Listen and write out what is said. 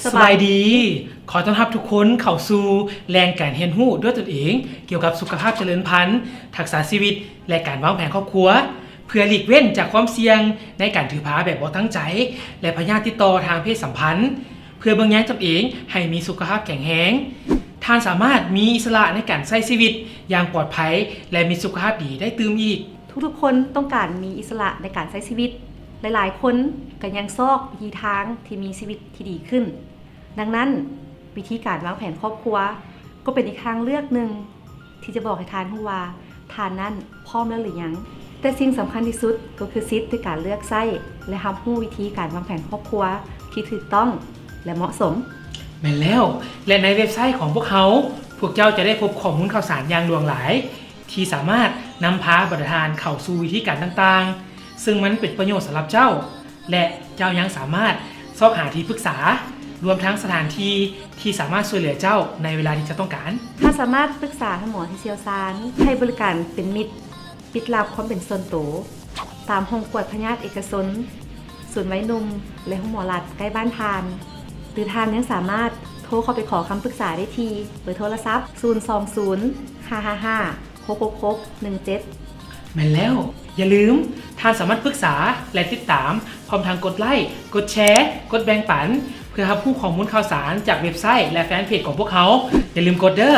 สบายดีขอต้อนรับทุกคนเข้าสู่แรงการเรียนรู้ด้วยตนเองเกี่ยวกับสุขภาพเจริญพันธุ์ทักษะชีวิตและการวางแผนครอบครัวเพื่อหลีกเว้นจากความเสี่ยงในการถือผาแบบบ่ตั้งใจและพยาธิติดต่อทางเพศสัมพันธ์เพื่อเบิ่งแย้งตนเองให้มีสุขภาพแข็งแรงท่านสามารถมีอิสระในการใช้ชีวิตอย่างปลอดภัยและมีสุขภาพดีได้ตื่มอีกทุกๆคนต้องการมีอิสระในการใช้ชีวิตหลายๆคนก็ยังซอกวิธีทางที่มีชีวิตที่ดีขึ้นดังนั้นวิธีการวางแผนครอบครัวก็เป็นอีกทางเลือกหนึ่งที่จะบอกให้ทานรู้ว่าทานนั้นพร้อมแล้วหรือยังแต่สิ่งสำคัญที่สุดก็คือสิทธิ์ในการเลือกไส้และรับรู้วิธีการวางแผนครอบครัวที่ถูกต้องและเหมาะสมแม่นแล้วและในเว็บไซต์ของพวกเขาพวกเจ้าจะได้พบข้อมูลข่าวสารอย่างหลวงหลายที่สามารถนำพาบริทานเข้าสู่วิธีการต่างๆซึ่งมันเป็นประโยชน์สำหรับเจ้าและเจ้ายังสามารถซอกหาที่ปรึกษารวมทั้งสถานที่ที่สามารถช่วยเหลือเจ้าในเวลาที่จะต้องการถ้าสามารถปรึกษาหมอที่เชี่ยวชาญให้บริการเป็นมิตรปิดลับความเป็นส่วนตัวตามห้องกวดพยาธิเอกชนศูนย์ไว้นมและห้องหมอรัฐใกล้บ้านทานหรือทานยังสามารถโทรเข้าไปขอคำปรึกษาได้ที่เบอร์โทรศัพท์020 555 6617แม่นแล้วอย่าลืมท่านสามารถปรึกษาและติดตามพร้อมทางกดไลค์กดแชร์กดแบ่งปันเพื่อรับผู้ข้อมูลข่าวสารจากเว็บไซต์และแฟนเพจของพวกเขาอย่าลืมกดเด้อ